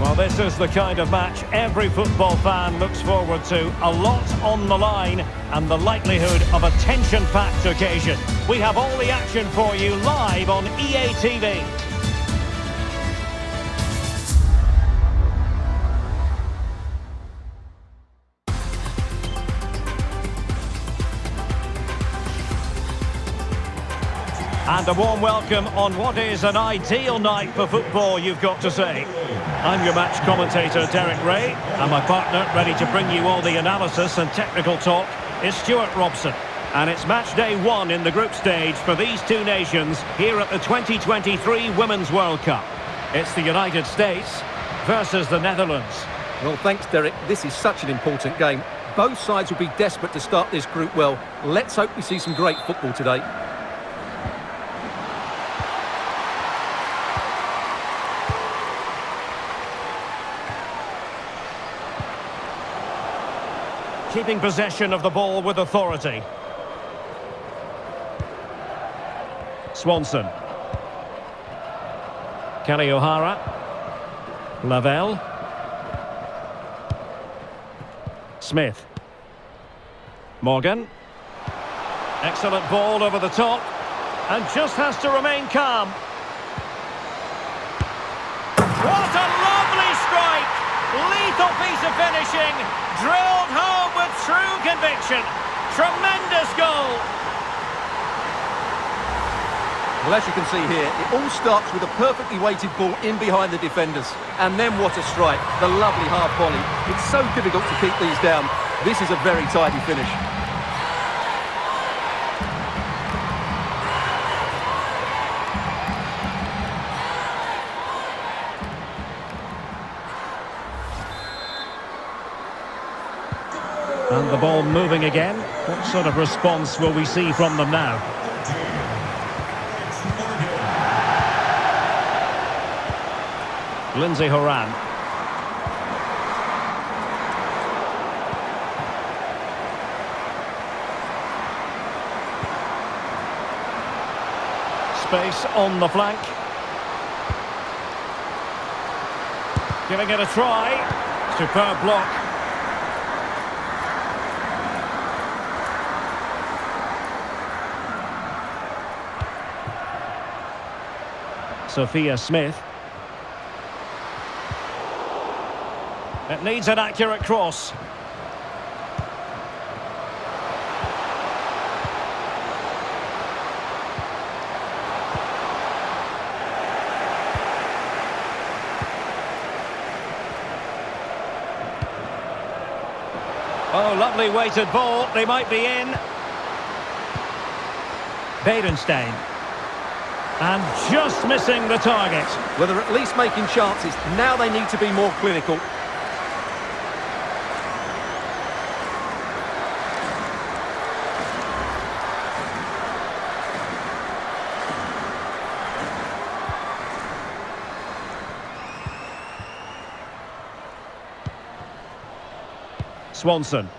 Well, this is the kind of match every football fan looks forward to. A lot on the line and the likelihood of a tension-packed occasion. We have all the action for you live on EA TV. And a warm welcome on what is an ideal night for football, you've got to say. I'm your match commentator, Derek Ray, and my partner, ready to bring you all the analysis and technical talk, is Stuart Robson. And it's match day 1 in the group stage for these two nations here at the 2023 Women's World Cup. It's the United States versus the Netherlands. Well, thanks, Derek. This is such an important game. Both sides will be desperate to start this group well. Let's hope we see some great football today. Keeping possession of the ball with authority. Swanson. Kelly O'Hara. Lavelle. Smith. Morgan. Excellent ball over the top. And just has to remain calm. What a lovely strike! Lethal piece of finishing. Drilled home with true conviction. Tremendous goal. Well, as you can see here, it all starts with a perfectly weighted ball in behind the defenders. And then what a strike. The lovely half volley. It's so difficult to keep these down. This is a very tidy finish. And the ball moving again. What sort of response will we see from them now? Lindsay Horan. Space on the flank. Giving it a try. Superb block. Sophia Smith. It needs an accurate cross. Oh, lovely weighted ball. They might be in. Badenstein. And just missing the target. Well, they're at least making chances. Now they need to be more clinical. Swanson.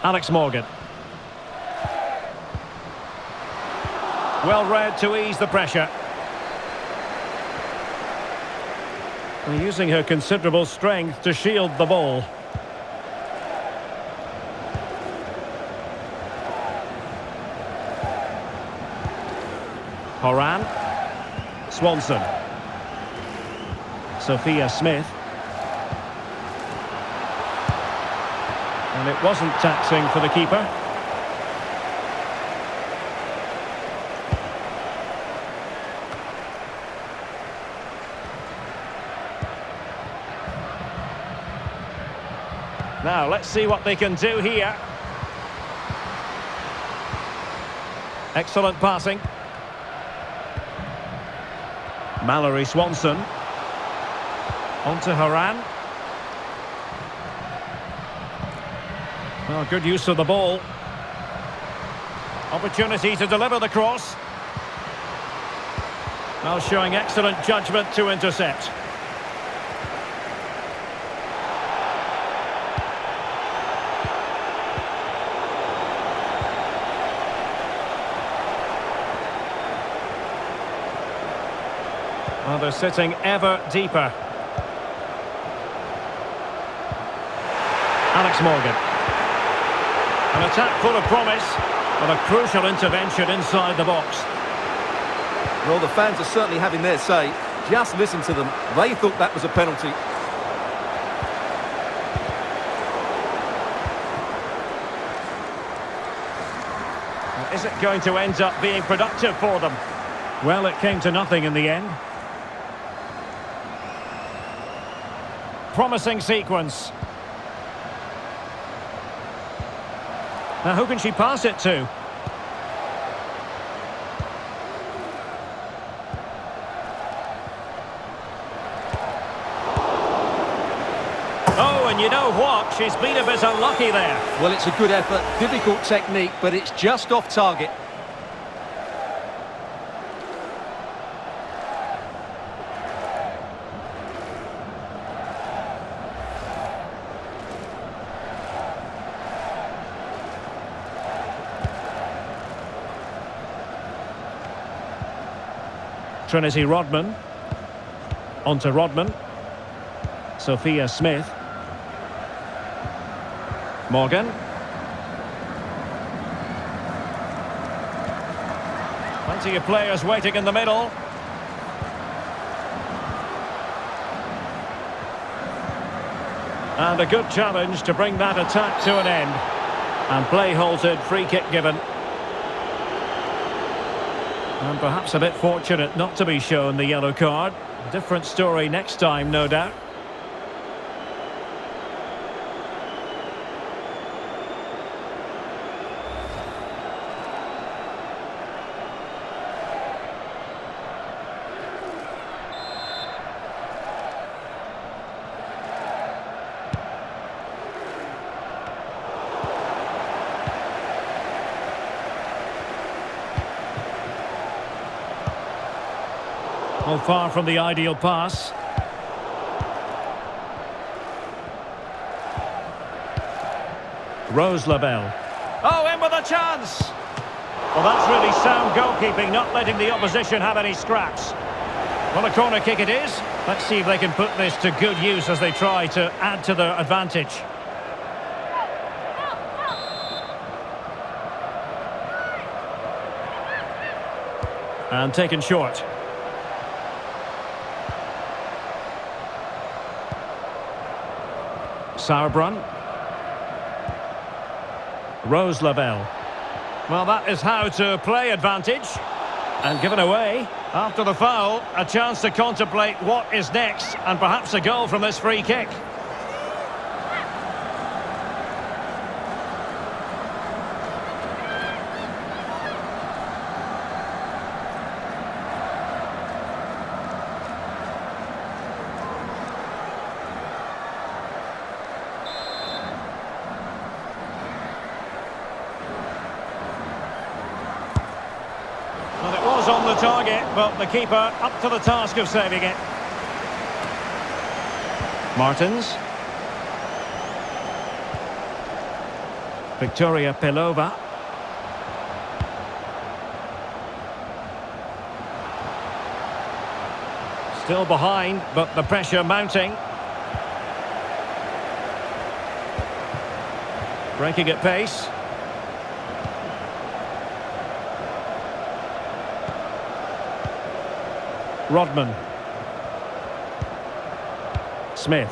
Alex Morgan. Well read to ease the pressure. And using her considerable strength to shield the ball. Horan. Swanson. Sophia Smith. And it wasn't taxing for the keeper. Now, let's see what they can do here. Excellent passing. Mallory Swanson. On to Horan. Oh, good use of the ball. Opportunity to deliver the cross. Now showing excellent judgment to intercept. Well, they're sitting ever deeper. Alex Morgan. An attack full of promise, but a crucial intervention inside the box. Well, the fans are certainly having their say. Just listen to them. They thought that was a penalty. Is it going to end up being productive for them? Well, it came to nothing in the end. Promising sequence. Now, who can she pass it to? Oh, and you know what? She's been a bit unlucky there. Well, it's a good effort, difficult technique, but it's just off target. Trinity Rodman. On to Rodman. Sophia Smith. Morgan. Plenty of players waiting in the middle. And a good challenge to bring that attack to an end. And play halted, free kick given. And perhaps a bit fortunate not to be shown the yellow card. Different story next time, no doubt. Well, far from the ideal pass. Rose Labelle. Oh, in with a chance! Well, that's really sound goalkeeping, not letting the opposition have any scraps. Well, a corner kick it is. Let's see if they can put this to good use as they try to add to their advantage. And taken short. Sauerbrunn. Rose Labelle. Well, that is how to play advantage. And given away. After the foul, a chance to contemplate what is next. And perhaps a goal from this free kick. Well, it was on the target, but the keeper up to the task of saving it. Martins. Victoria Pelova. Still behind, but the pressure mounting. Breaking at pace. Rodman. Smith.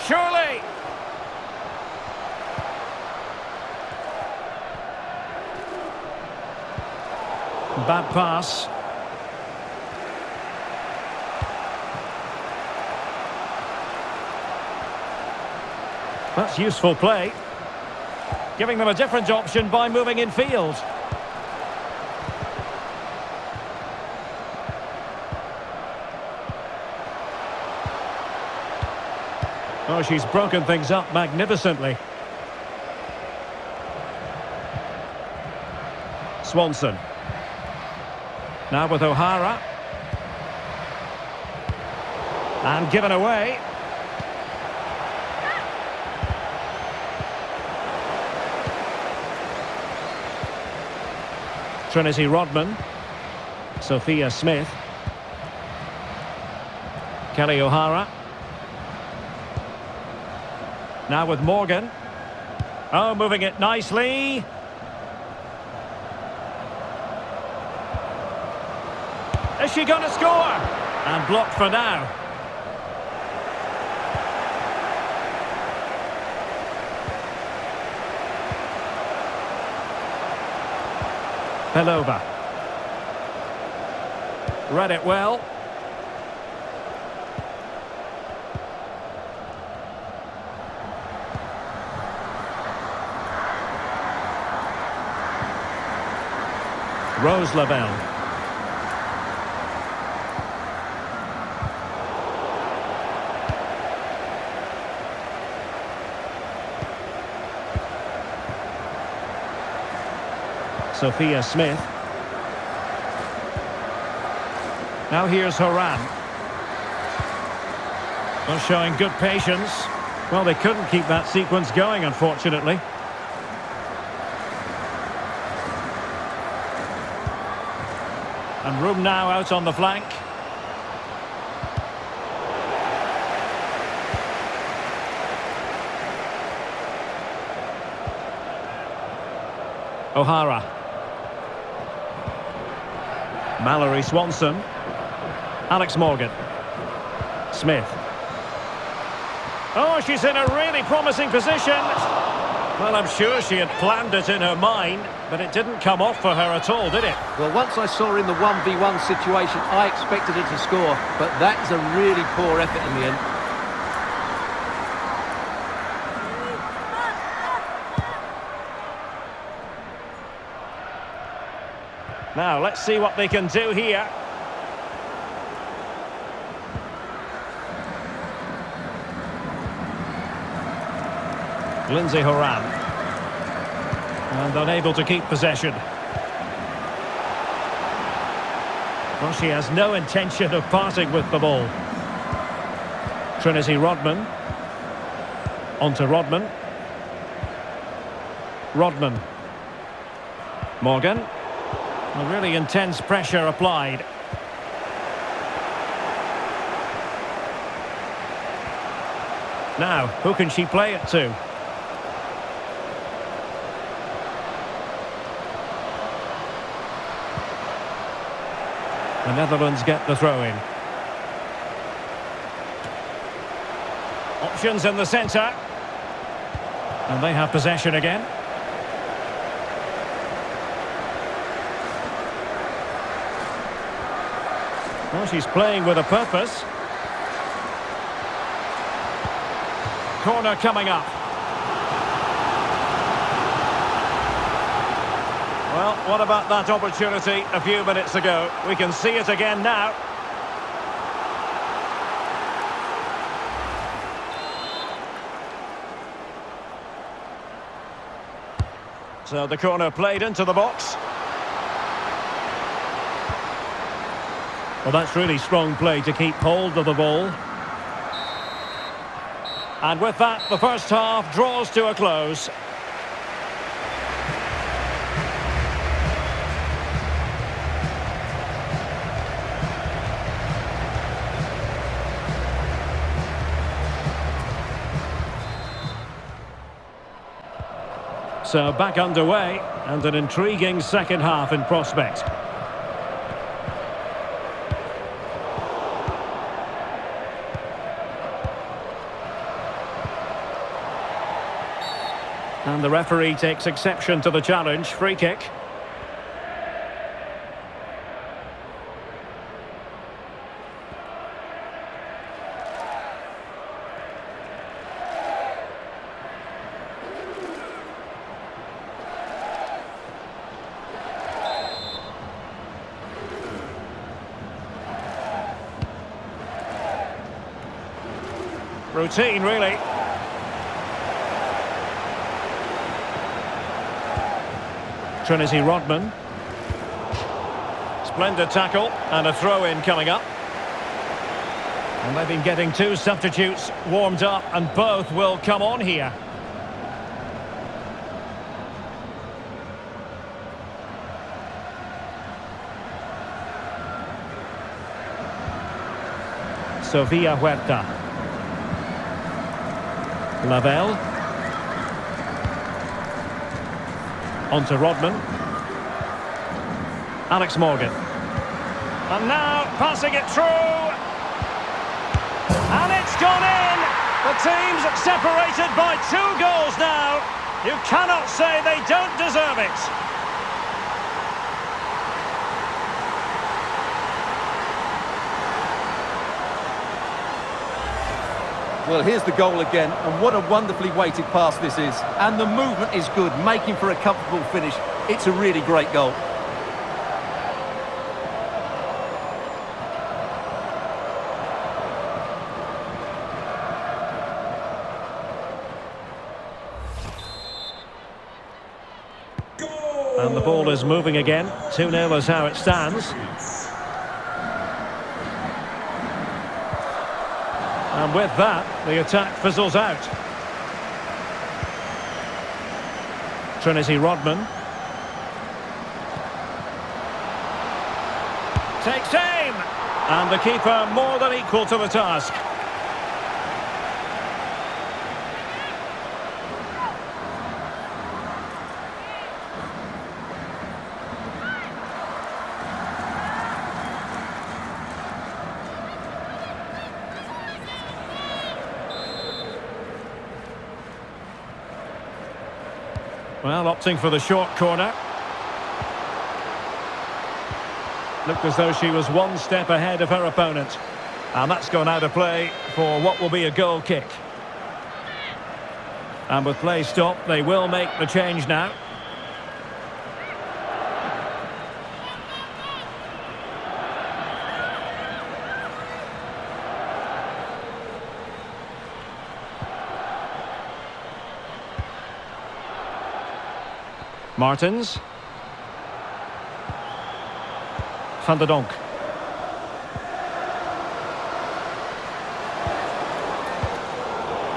Surely. Bad pass. That's useful play. Giving them a different option by moving in field. Oh, she's broken things up magnificently. Swanson. Now with O'Hara. And given away. Trinity Rodman. Sophia Smith. Kelly O'Hara. Now with Morgan. Oh, moving it nicely. Is she going to score? And blocked for now. Pelova. Read it well. Rose Lavelle. Sophia Smith. Now here's Horan. Well, showing good patience. Well, they couldn't keep that sequence going, unfortunately. And room now out on the flank. O'Hara. Mallory Swanson. Alex Morgan. Smith. Oh, she's in a really promising position. Well, I'm sure she had planned it in her mind, but it didn't come off for her at all, did it? Well, once I saw her in the 1v1 situation, I expected her to score, but that is a really poor effort in the end. Now, let's see what they can do here. Lindsay Horan. And unable to keep possession. Well, she has no intention of parting with the ball. Trinity Rodman. On to Rodman. Rodman. Morgan. A really intense pressure applied. Now, who can she play it to? The Netherlands get the throw-in. Options in the centre. And they have possession again. Well, she's playing with a purpose. Corner coming up. Well, what about that opportunity a few minutes ago? We can see it again now. So the corner played into the box. Well, that's really strong play to keep hold of the ball. And with that, the first half draws to a close. So back underway, and an intriguing second half in prospect. And the referee takes exception to the challenge. Free kick. Routine, really. Trinity Rodman. Splendid tackle and a throw-in coming up. And they've been getting two substitutes warmed up, and both will come on here. Sofia Huerta. Lavelle. On to Rodman. Alex Morgan. And now passing it through. And it's gone in. The team's separated by 2 goals now. You cannot say they don't deserve it. Well, here's the goal again, and what a wonderfully weighted pass this is. And the movement is good, making for a comfortable finish. It's a really great goal. And the ball is moving again. 2-0 is how it stands. And with that, the attack fizzles out. Trinity Rodman. Takes aim! And the keeper more than equal to the task. Well, opting for the short corner. Looked as though she was 1 step ahead of her opponent. And that's gone out of play for what will be a goal kick. And with play stopped, they will make the change now. Martins. Van der Donk.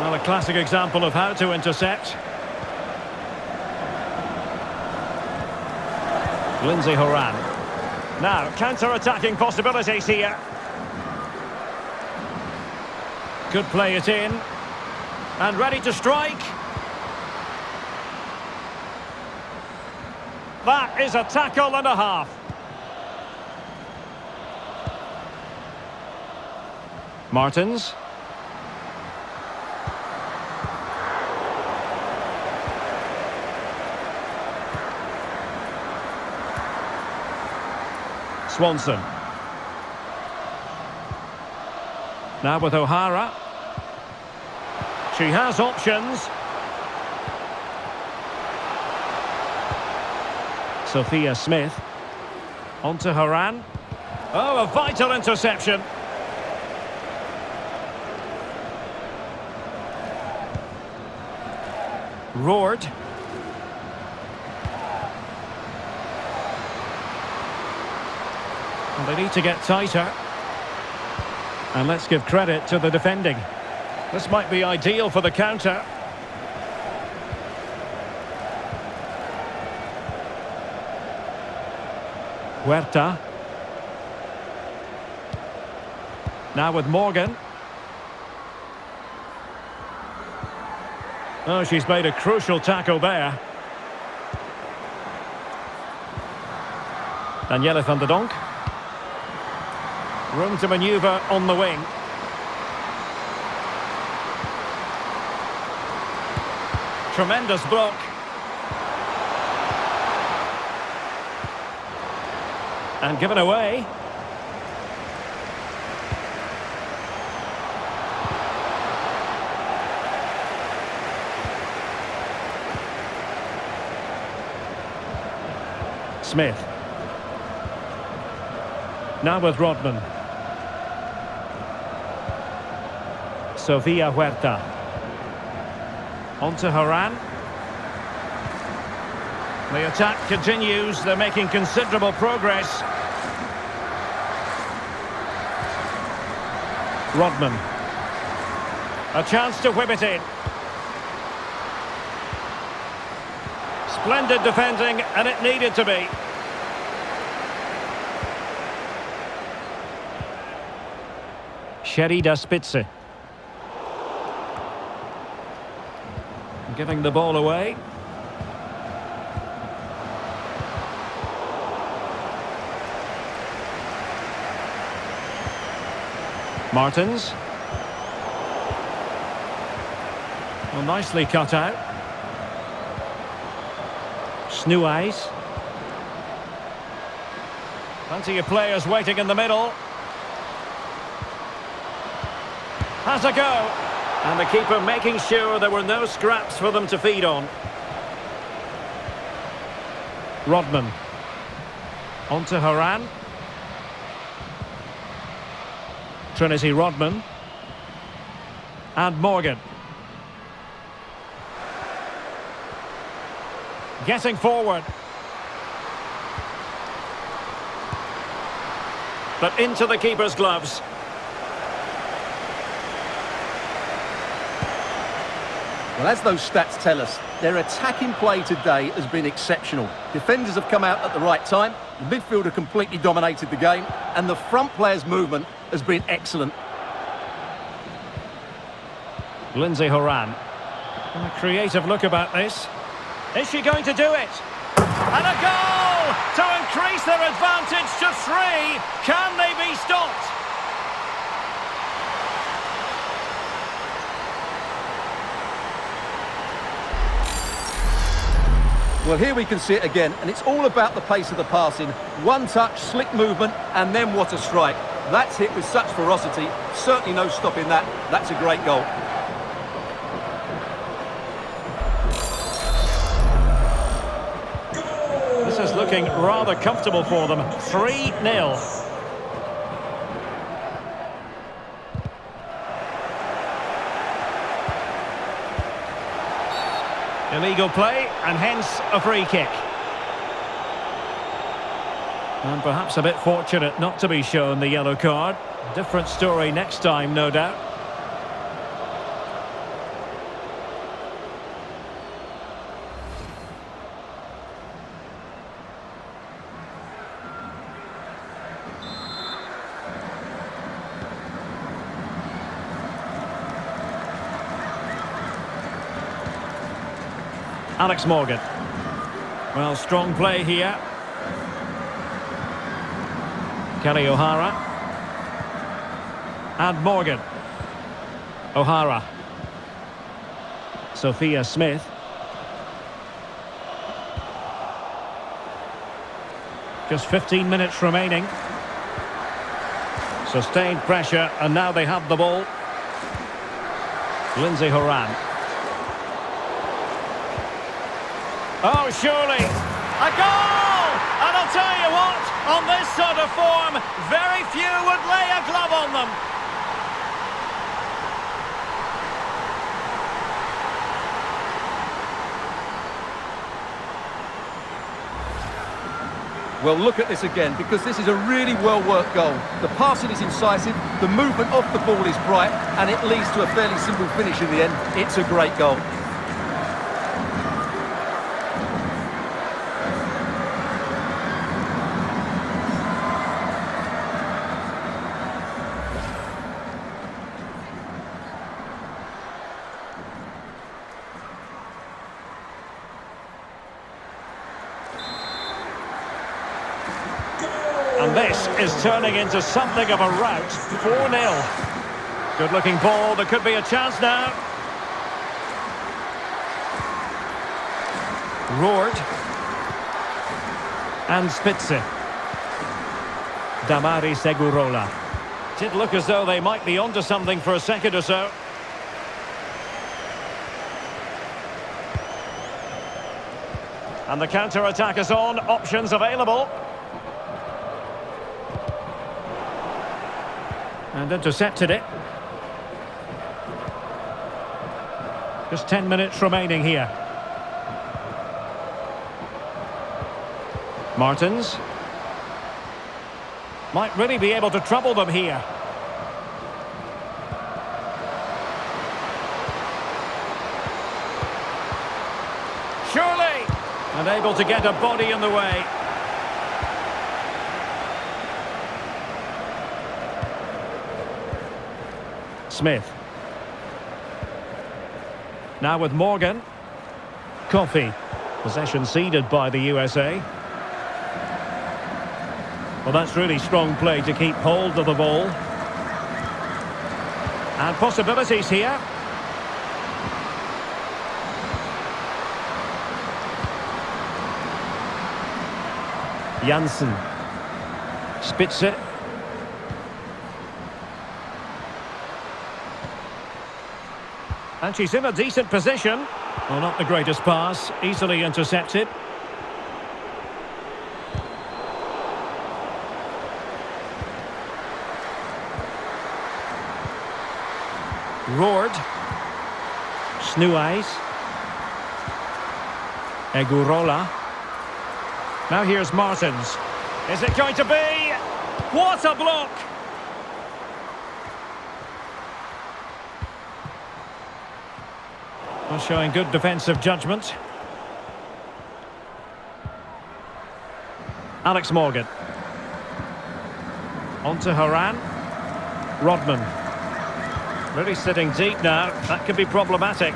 Well, a classic example of how to intercept. Lindsay Horan. Now, counter-attacking possibilities here. Could play it in. And ready to strike. That is a tackle and a half. Martins. Swanson. Now with O'Hara. She has options. Sophia Smith. On to Horan. Oh, a vital interception. Roared. Well, they need to get tighter. And let's give credit to the defending. This might be ideal for the counter. Huerta. Now with Morgan. Oh, she's made a crucial tackle there. Danielle van der Donk. Room to manoeuvre on the wing. Tremendous block. And given away. Smith. Now with Rodman. Sofia Huerta. On to Horan. The attack continues. They're making considerable progress. Rodman. A chance to whip it in. Splendid defending, and it needed to be. Sherida Spitze. Giving the ball away. Martins. Well, nicely cut out. Snuais. Plenty of players waiting in the middle. Has a go. And the keeper making sure there were no scraps for them to feed on. Rodman. On to Haran. Trinity Rodman. And Morgan. Getting forward. But into the keeper's gloves. Well, as those stats tell us, their attacking play today has been exceptional. Defenders have come out at the right time, the midfielder completely dominated the game, and the front player's movement has been excellent. Lindsay Horan. A creative look about this. Is she going to do it? And a goal to increase their advantage to 3. Can they be stopped? Well, here we can see it again, and it's all about the pace of the passing. One touch, slick movement, and then what a strike. That's hit with such ferocity. Certainly no stopping that. That's a great goal. This is looking rather comfortable for them. 3-0. Illegal play, and hence a free kick. And perhaps a bit fortunate not to be shown the yellow card. Different story next time, no doubt. Alex Morgan. Well, strong play here. Kelly O'Hara. And Morgan. O'Hara. Sophia Smith. Just 15 minutes remaining. Sustained pressure, and now they have the ball. Lindsay Horan. Oh, surely. A goal! And I'll tell you what, on this sort of form, very few would lay a glove on them. Well, look at this again, because this is a really well-worked goal. The passing is incisive, the movement off the ball is bright, and it leads to a fairly simple finish in the end. It's a great goal. And this is turning into something of a rout. 4-0. Good-looking ball. There could be a chance now. Roared. And Spitze. Damari Segurola. Did look as though they might be onto something for a second or so. And the counter-attack is on. Options available. And intercepted it. Just 10 minutes remaining here. Martins. Might really be able to trouble them here. Surely! And able to get a body in the way. Smith. Now with Morgan. Coffey. Possession ceded by the USA. Well, that's really strong play to keep hold of the ball. And possibilities here. Janssen. Spitze. And she's in a decent position. Well, not the greatest pass. Easily intercepted. Roord. Snuijs. Egurola. Now here's Martins. Is it going to be? What a block! Well, showing good defensive judgment. Alex Morgan. On to Haran. Rodman. Really sitting deep now. That could be problematic.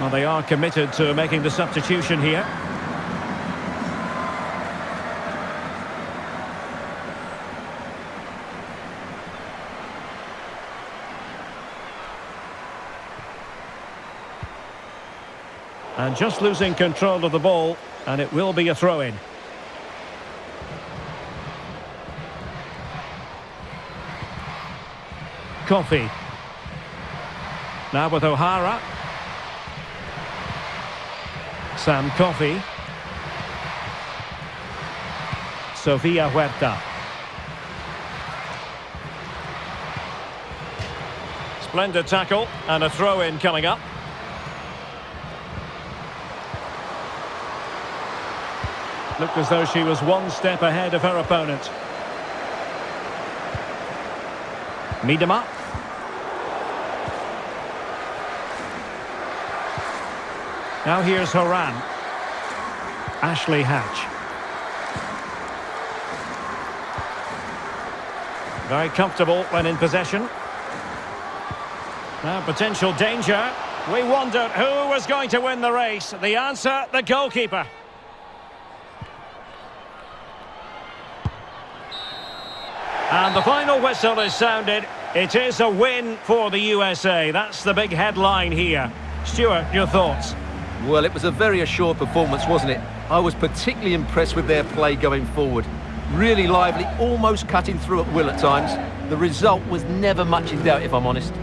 Well, they are committed to making the substitution here. And just losing control of the ball, and it will be a throw-in. Coffey. Now with O'Hara. Sam Coffey. Sofia Huerta. Splendid tackle, and a throw-in coming up. Looked as though she was one step ahead of her opponent. Miedema. Now here's Haran. Ashley Hatch. Very comfortable when in possession. Now potential danger. We wondered who was going to win the race. The answer, the goalkeeper. And the final whistle is sounded. It is a win for the USA. That's the big headline here. Stuart, your thoughts? Well, it was a very assured performance, wasn't it? I was particularly impressed with their play going forward. Really lively, almost cutting through at will at times. The result was never much in doubt, if I'm honest.